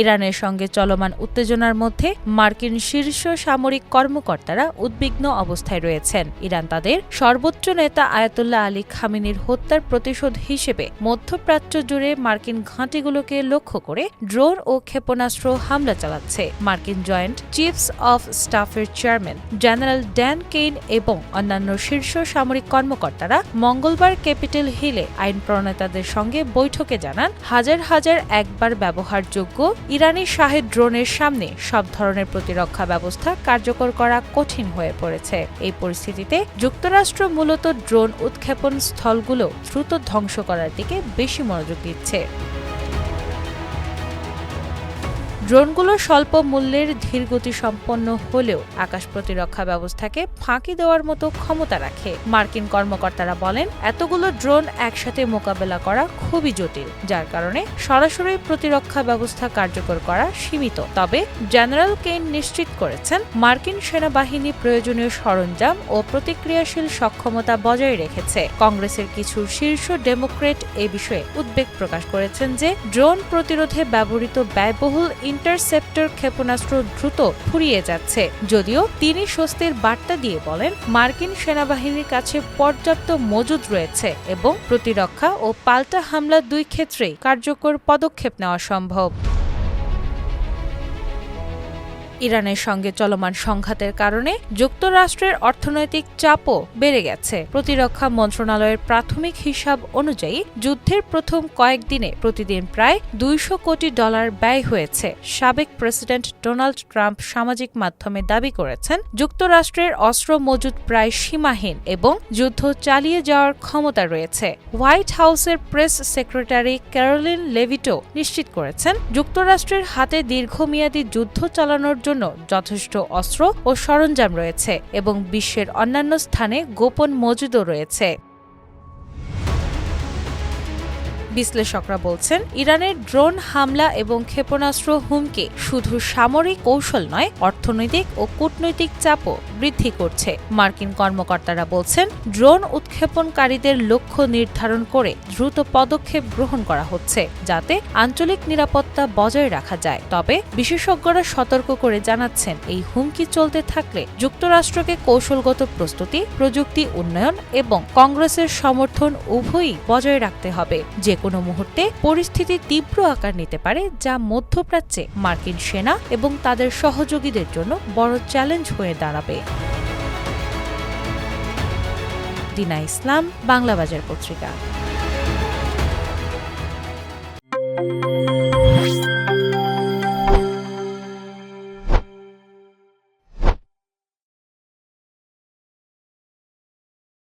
ইরানের সঙ্গে চলমান উত্তেজনার মধ্যে মার্কিন শীর্ষ সামরিক কর্মকর্তারা উদ্বিগ্ন অবস্থায় রয়েছেন। ইরান তাদের সর্বোচ্চ নেতা আয়াতুল্লাহ আলী খামেনির হত্যার প্রতিশোধ হিসেবে মধ্যপ্রাচ্য জুড়ে মার্কিন ঘাঁটিগুলোকে লক্ষ্য করে ড্রোন ও ক্ষেপণাস্ত্র হামলা চালাচ্ছে। মার্কিন জয়েন্ট চিফস অফ স্টাফের চেয়ারম্যান জেনারেল ড্যান কেইন এবং অন্যান্য শীর্ষ সামরিক কর্মকর্তারা মঙ্গলবার ক্যাপিটল হিলে আইন প্রণেতাদের সঙ্গে বৈঠকে জানান, হাজার হাজার একবার ব্যবহারযোগ্য ইরানি শাহেদ ড্রোনের সামনে সব ধরনের প্রতিরক্ষা ব্যবস্থা কার্যকর করা কঠিন হয়ে পড়েছে। এই পরিস্থিতিতে যুক্তরাষ্ট্র মূলত ড্রোন উৎক্ষেপণ স্থলগুলো দ্রুত ধ্বংস করার দিকে বেশি মনোযোগ দিচ্ছে। ড্রোনগুলো স্বল্প মূল্যের ধীরগতিসম্পন্ন হলেও আকাশ প্রতিরক্ষা ব্যবস্থাকে ফাঁকি দেওয়ার মতো ক্ষমতা রাখে। মার্কিন কর্মকর্তারা বলেন, এতগুলো ড্রোন একসাথে মোকাবেলা করা খুবই জটিল, যার কারণে সরাসরি প্রতিরক্ষা ব্যবস্থা কার্যকর করা সীমিত। তবে জেনারেল কেইন নিশ্চিত করেছেন, মার্কিন সেনাবাহিনী প্রয়োজনীয় সরঞ্জাম ও প্রতিক্রিয়াশীল সক্ষমতা বজায় রেখেছে। কংগ্রেসের কিছু শীর্ষ ডেমোক্রেট এ বিষয়ে উদ্বেগ প্রকাশ করেছেন যে ড্রোন প্রতিরোধে ব্যবহৃত ব্যয়বহুল ইন্টারসেপ্টর ক্ষেপণাস্ত্র দ্রুত ফুরিয়ে যাচ্ছে। যদিও তিনি স্বস্তির বার্তা দিয়ে বলেন, মার্কিন সেনাবাহিনীর কাছে পর্যাপ্ত মজুদ রয়েছে এবং প্রতিরক্ষা ও পাল্টা হামলা দুই ক্ষেত্রেই কার্যকর পদক্ষেপ নেওয়া সম্ভব। ইরানের সঙ্গে চলমান সংঘাতের কারণে যুক্তরাষ্ট্রের অর্থনৈতিক চাপও বেড়ে গেছে। প্রতিরক্ষা মন্ত্রণালয়ের প্রাথমিক হিসাব অনুযায়ী যুদ্ধের প্রথম কয়েকদিনে প্রতিদিন প্রায় $200 কোটি ব্যয় হয়েছে। সাবেক প্রেসিডেন্ট ডোনাল্ড ট্রাম্প সামাজিক মাধ্যমে দাবি করেছেন, যুক্তরাষ্ট্রের অস্ত্র মজুদ প্রায় সীমাহীন এবং যুদ্ধ চালিয়ে যাওয়ার ক্ষমতা রয়েছে। হোয়াইট হাউসের প্রেস সেক্রেটারি ক্যারোলিন লেভিটো নিশ্চিত করেছেন, যুক্তরাষ্ট্রের হাতে দীর্ঘমেয়াদী যুদ্ধ চালানোর জন্য যথেষ্ট অস্ত্র ও সরঞ্জাম রয়েছে এবং বিশ্বের অন্যান্য স্থানে গোপন মজুদও রয়েছে। বিশ্লেষকরা বলছেন, ইরানের ড্রোন হামলা এবং ক্ষেপণাস্ত্র হুমকি শুধু সামরিক কৌশল নয়, অর্থনৈতিক ও কূটনৈতিক চাপও বৃদ্ধি করছে। মার্কিন কর্মকর্তারা বলছেন, ড্রোন উৎক্ষেপণকারীদের লক্ষ্য নির্ধারণ করে দ্রুত পদক্ষেপ গ্রহণ করা হচ্ছে, যাতে আঞ্চলিক নিরাপত্তা বজায় রাখা যায়। তবে বিশেষজ্ঞরা সতর্ক করে জানাচ্ছেন, এই হুমকি চলতে থাকলে যুক্তরাষ্ট্রকে কৌশলগত প্রস্তুতি, প্রযুক্তি উন্নয়ন এবং কংগ্রেসের সমর্থন উভয়ই বজায় রাখতে হবে। যে কোনো মুহূর্তে পরিস্থিতি তীব্র আকার নিতে পারে, যা মধ্যপ্রাচ্যে মার্কিন সেনা এবং তাদের সহযোগীদের জন্য বড় চ্যালেঞ্জ হয়ে দাঁড়াবে। দিনা ইসলাম, বাংলাবাজার পত্রিকা।